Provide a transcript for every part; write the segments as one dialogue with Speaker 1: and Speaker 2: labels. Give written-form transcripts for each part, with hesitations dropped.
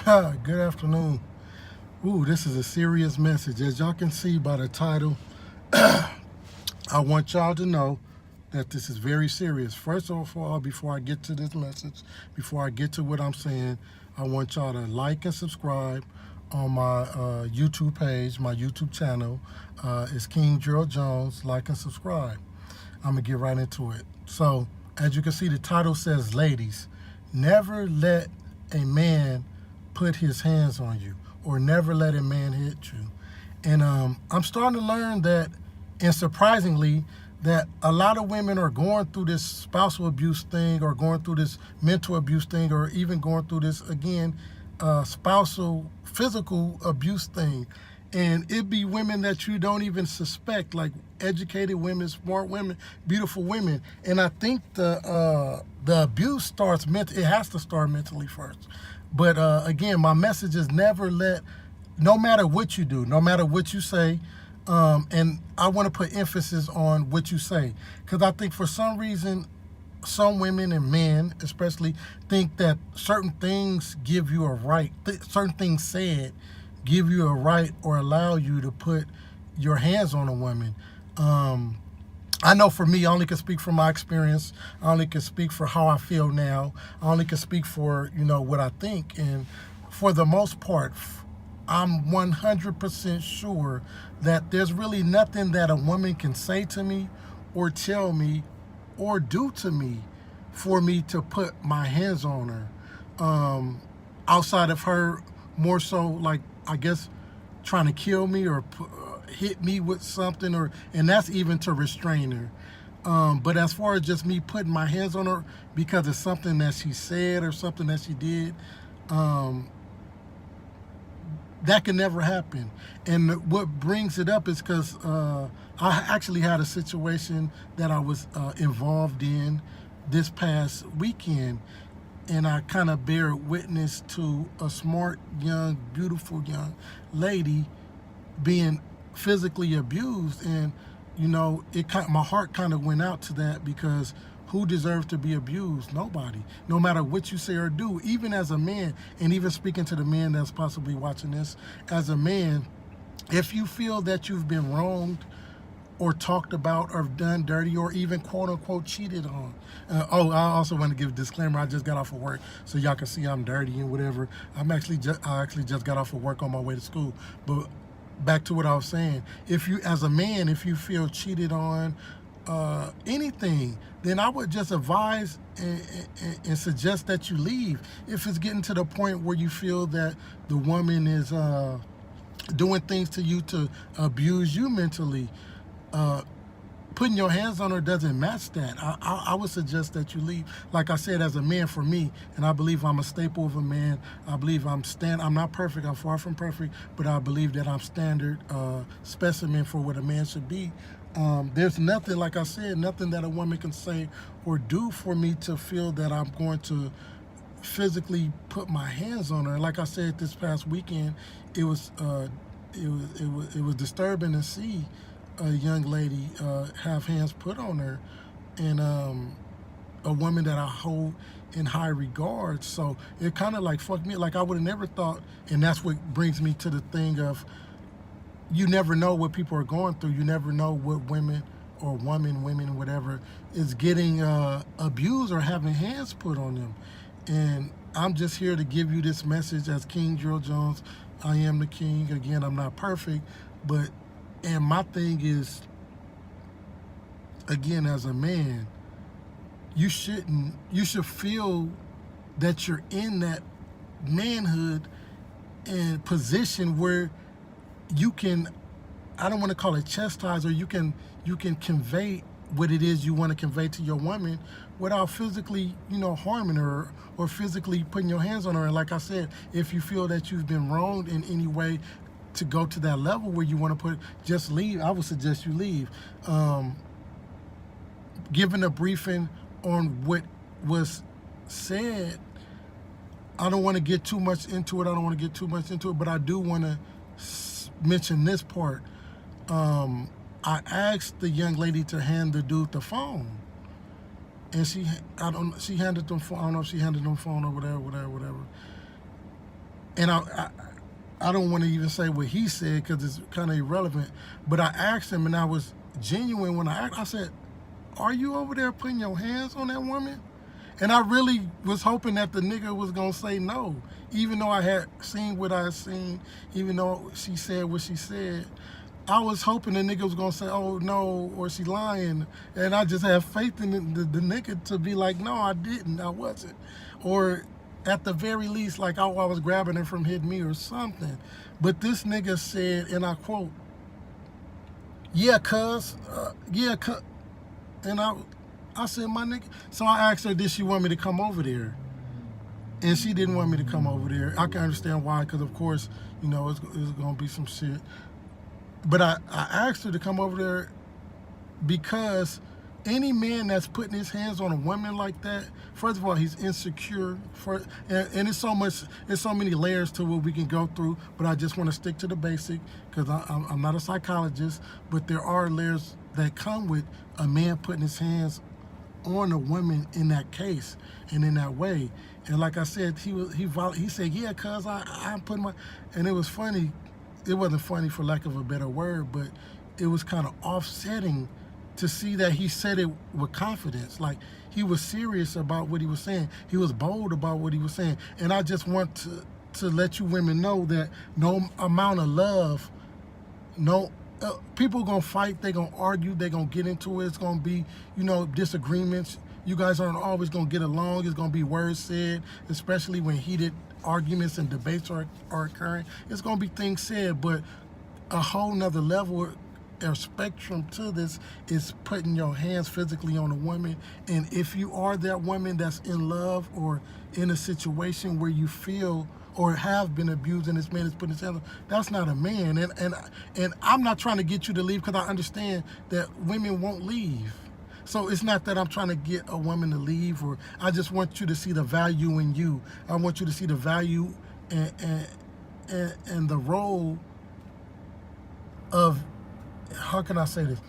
Speaker 1: Good afternoon. Ooh, this is a serious message. As y'all can see by the title, I want y'all to know that this is very serious. First of all, before I get to this message, before I get to what I'm saying, I want y'all to like and subscribe on my YouTube page, my YouTube channel. It's King Gerald Jones. Like and subscribe. I'm going to get right into it. So, as you can see, the title says, Ladies, never let a man put his hands on you, or never let a man hit you. And I'm starting to learn that, and surprisingly, that a lot of women are going through this spousal abuse thing, or going through this mental abuse thing, or even going through this, again, spousal physical abuse thing. And it be women that you don't even suspect, like educated women, smart women, beautiful women. And I think the abuse starts it has to start mentally first. But again, my message is never let, no matter what you do, no matter what you say, and I want to put emphasis on what you say, because I think for some reason, some women and men especially think that certain things give you a right, certain things said give you a right or allow you to put your hands on a woman. I know for me, I only can speak from my experience. I only can speak for how I feel now. I only can speak for, what I think. And for the most part, I'm 100% sure that there's really nothing that a woman can say to me or tell me or do to me for me to put my hands on her. Outside of her more so, like, I guess, trying to kill me or hit me with something, and that's even to restrain her. But as far as just me putting my hands on her because it's something that she said or something that she did, that can never happen. And what brings it up is because I actually had a situation that I was involved in this past weekend, and I kind of bear witness to a smart, young, beautiful young lady being physically abused. And my heart kind of went out to that, because who deserves to be abused? Nobody. No matter what you say or do, even as a man, and even speaking to the man that's possibly watching this, as a man, if you feel that you've been wronged or talked about or done dirty or even quote unquote cheated on. I also want to give a disclaimer. I just got off of work, so y'all can see I'm dirty and whatever. I actually just got off of work on my way to school. But back to what I was saying. If you, as a man, if you feel cheated on, anything, then I would just advise and suggest that you leave. If it's getting to the point where you feel that the woman is doing things to you to abuse you mentally, putting your hands on her doesn't match that. I would suggest that you leave. Like I said, as a man, for me, and I believe I'm a staple of a man. I believe I'm not perfect. I'm far from perfect, but I believe that I'm standard specimen for what a man should be. There's nothing, like I said, nothing that a woman can say or do for me to feel that I'm going to physically put my hands on her. Like I said, this past weekend, it was disturbing to see a young lady have hands put on her, and a woman that I hold in high regard. So it kind of like fucked me. Like, I would have never thought, and that's what brings me to the thing of, you never know what people are going through. You never know what women or women, whatever, is getting abused or having hands put on them. And I'm just here to give you this message as King Gerald Jones. I am the king. Again, I'm not perfect, and my thing is, again, as a man, you should feel that you're in that manhood and position where you can, I don't want to call it chastise, or you can convey what it is you want to convey to your woman without physically, harming her or physically putting your hands on her. And like I said, if you feel that you've been wronged in any way to go to that level where you want to just leave, I would suggest you leave. Given a briefing on what was said, I don't want to get too much into it. But I do want to mention this part. I asked the young lady to hand the dude the phone, and she handed them phone. I don't know if she handed them phone or whatever. And I don't want to even say what he said because it's kind of irrelevant. But I asked him, and I was genuine when I asked. I said, "Are you over there putting your hands on that woman?" And I really was hoping that the nigga was gonna say no, even though I had seen what I had seen, even though she said what she said. I was hoping the nigga was gonna say, "Oh no," or she lying, and I just have faith in the nigga to be like, "No, I didn't, I wasn't," or at the very least, like, "Oh, I was grabbing her from hitting me," or something. But this nigga said, and I quote, "Yeah, yeah, cuz," and I said, "My nigga." So I asked her, did she want me to come over there? And she didn't want me to come over there. I can understand why, because of course, you know, it's gonna be some shit. But I asked her to come over there because any man that's putting his hands on a woman like that, first of all, he's insecure. And it's so many layers to what we can go through. But I just want to stick to the basic because I'm not a psychologist. But there are layers that come with a man putting his hands on a woman in that case and in that way. And like I said, he said, "Yeah, cuz I'm putting my," and it was funny. It wasn't funny for lack of a better word, but it was kind of offsetting to see that he said it with confidence. Like he was serious about what he was saying. He was bold about what he was saying. And I just want to let you women know that no amount of love, no people gonna fight, they gonna argue, they gonna get into it. It's gonna be, you know, disagreements. You guys aren't always gonna get along. It's gonna be words said, especially when heated arguments and debates are occurring. It's gonna be things said, but a whole nother level or spectrum to this is putting your hands physically on a woman. And if you are that woman that's in love or in a situation where you feel or have been abused and this man is putting his hands on, that's not a man. And I'm not trying to get you to leave because I understand that women won't leave. So it's not that I'm trying to get a woman to leave, or I just want you to see the value in you. I want you to see the value and the role of, how can I say this?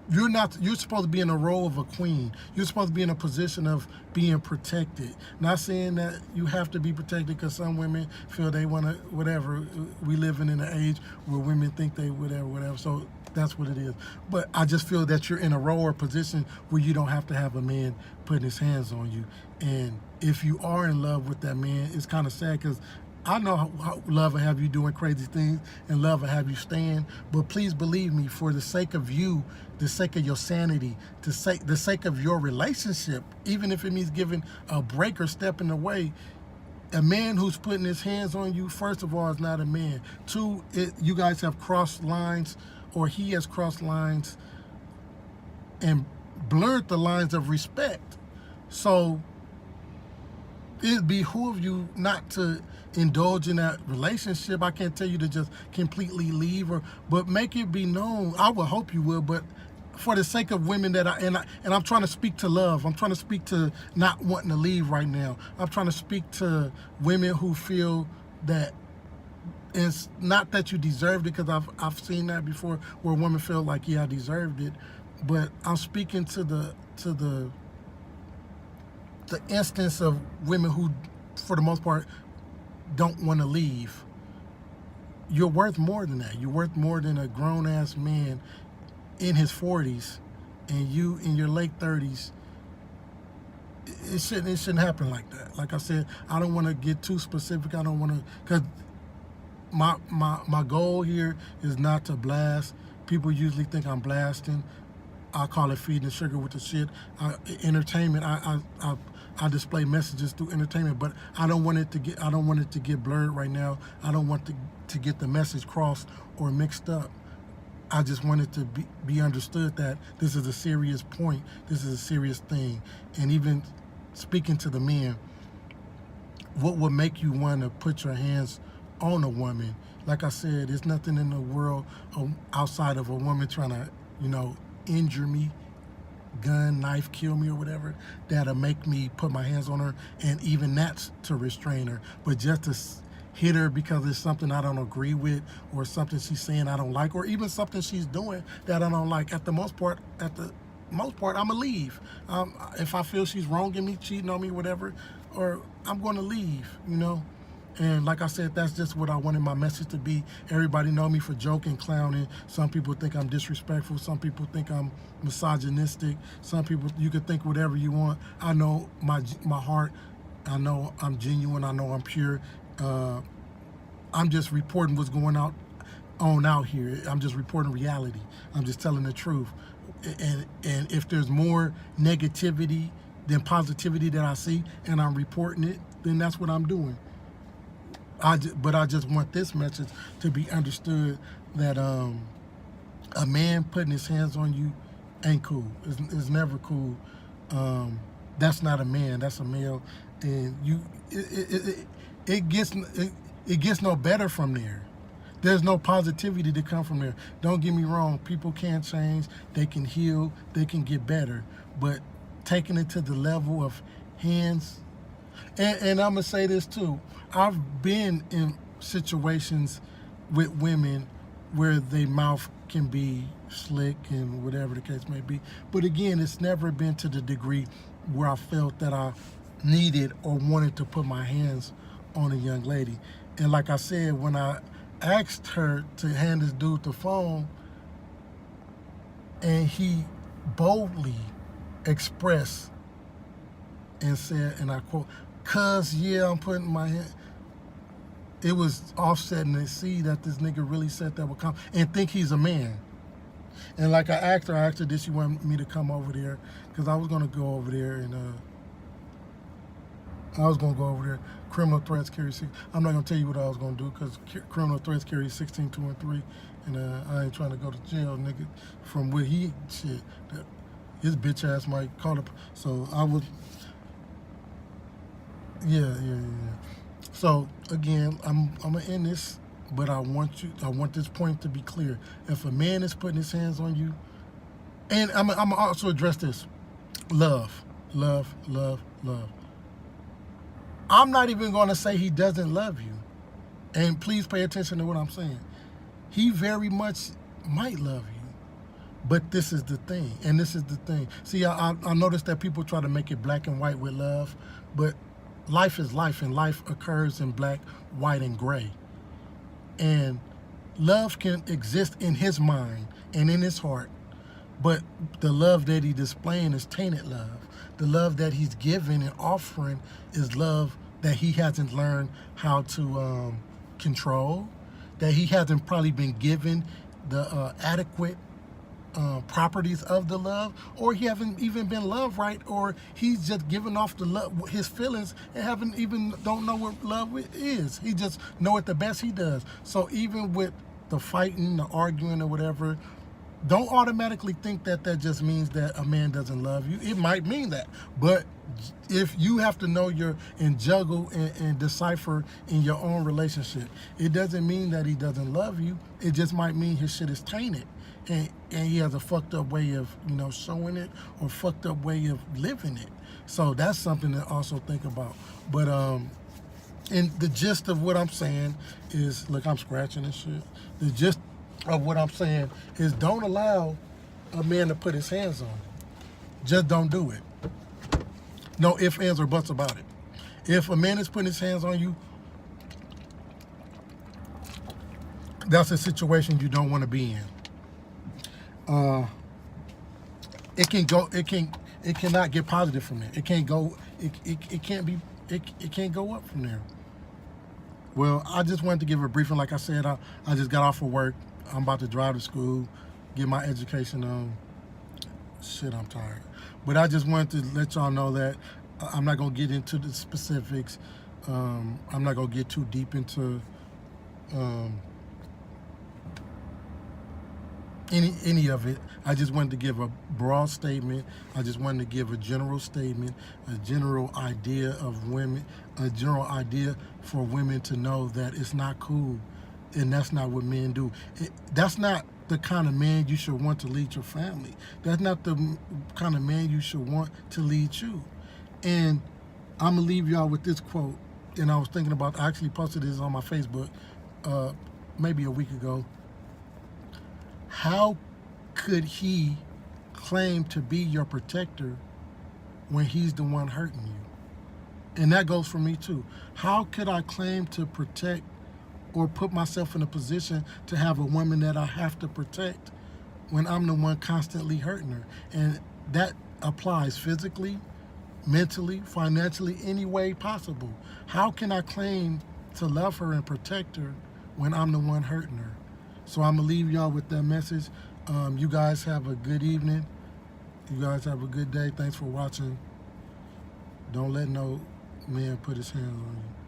Speaker 1: You're supposed to be in a role of a queen. You're supposed to be in a position of being protected. Not saying that you have to be protected because some women feel they want to, whatever. We live in an age where women think they whatever. So that's what it is. But I just feel that you're in a role or position where you don't have to have a man putting his hands on you. And if you are in love with that man, it's kind of sad because I know how love will have you doing crazy things and love will have you staying, but please believe me, for the sake of you, the sake of your sanity, the sake of your relationship, even if it means giving a break or stepping away, a man who's putting his hands on you, first of all, is not a man. Two, you guys have crossed lines, or he has crossed lines and blurred the lines of respect. So it behooves you not to indulge in that relationship. I can't tell you to just completely leave, but make it be known. I would hope you will, but for the sake of women that I'm trying to speak to love. I'm trying to speak to not wanting to leave right now. I'm trying to speak to women who feel that it's not that you deserved it, because I've seen that before where women feel like, yeah, I deserved it. But I'm speaking to the instance of women who, for the most part, don't want to leave. You're worth more than that. You're worth more than a grown-ass man in his 40s and you in your late 30s. It shouldn't happen like that. Like I said, I don't want to get too specific. I don't want to, because my goal here is not to blast. People usually think I'm blasting. I call it feeding the sugar with the shit. Entertainment. I display messages through entertainment, but I don't want it to get blurred right now. I don't want to get the message crossed or mixed up. I just want it to be understood that this is a serious point. This is a serious thing. And even speaking to the men, what would make you want to put your hands on a woman? Like I said, there's nothing in the world outside of a woman trying to, injure me, gun, knife, kill me or whatever, that'll make me put my hands on her, and even that's to restrain her. But just to hit her because it's something I don't agree with, or something she's saying I don't like, or even something she's doing that I don't like, at the most part, I'ma leave. If I feel she's wronging me, cheating on me, whatever, or I'm gonna leave, And like I said, that's just what I wanted my message to be. Everybody know me for joking, clowning. Some people think I'm disrespectful. Some people think I'm misogynistic. Some people, you can think whatever you want. I know my heart. I know I'm genuine. I know I'm pure. I'm just reporting what's going on out here. I'm just reporting reality. I'm just telling the truth. And if there's more negativity than positivity that I see, and I'm reporting it, then that's what I'm doing. But I just want this message to be understood that a man putting his hands on you ain't cool. It's never cool. That's not a man. That's a male, and it gets no better from there. There's no positivity to come from there. Don't get me wrong. People can change. They can heal. They can get better. But taking it to the level of hands, and I'm gonna say this too. I've been in situations with women where their mouth can be slick and whatever the case may be. But again, it's never been to the degree where I felt that I needed or wanted to put my hands on a young lady. And like I said, when I asked her to hand this dude the phone, and he boldly expressed and said, and I quote, "Cuz, yeah, I'm putting my hand," it was offsetting to see that this nigga really said that would come and think he's a man. And like I asked her, did she want me to come over there? Because I was going to go over there and criminal threats carry 6. I'm not going to tell you what I was going to do because criminal threats carry 16, 2, and 3. And I ain't trying to go to jail, nigga, from where his bitch ass might call up. So I would, yeah. So again, I'm gonna end this, but I want this point to be clear. If a man is putting his hands on you, and I'm gonna also address this, love. I'm not even gonna say he doesn't love you, and please pay attention to what I'm saying. He very much might love you, but this is the thing, and this is the thing. See, I noticed that people try to make it black and white with love, but life is life, and life occurs in black, white, and gray. And love can exist in his mind and in his heart, but the love that he's displaying is tainted love. The love that he's giving and offering is love that he hasn't learned how to control, that he hasn't probably been given the adequate properties of the love, or he haven't even been loved right, or he's just giving off the love, his feelings, and don't know what love is. He just know it the best he does. So even with the fighting, the arguing, or whatever, don't automatically think that just means that a man doesn't love you. It might mean that, but if you have to know and juggle and decipher in your own relationship, it doesn't mean that he doesn't love you. It just might mean his shit is tainted. And he has a fucked up way of, showing it, or fucked up way of living it. So that's something to also think about. But and the gist of what I'm saying is, look, I'm scratching and shit. The gist of what I'm saying is, don't allow a man to put his hands on you. Just don't do it. No ifs, ands, or buts about it. If a man is putting his hands on you, that's a situation you don't want to be in. It cannot get positive from there. It can't go up from there. Well, I just wanted to give a briefing. Like I said, I just got off of work. I'm about to drive to school, get my education on. Shit, I'm tired. But I just wanted to let y'all know that I'm not gonna get into the specifics. I'm not gonna get too deep into any of it. I just wanted to give a broad statement. I just wanted to give a general statement, a general idea of women, a general idea for women to know that it's not cool, and that's not what men do. That's not the kind of man you should want to lead your family. That's not the kind of man you should want to lead you. And I'm gonna leave y'all with this quote. And I was thinking about, I actually posted this on my Facebook maybe a week ago. How could he claim to be your protector when he's the one hurting you? And that goes for me too. How could I claim to protect or put myself in a position to have a woman that I have to protect when I'm the one constantly hurting her? And that applies physically, mentally, financially, any way possible. How can I claim to love her and protect her when I'm the one hurting her? So I'm going to leave y'all with that message. You guys have a good evening. You guys have a good day. Thanks for watching. Don't let no man put his hands on you.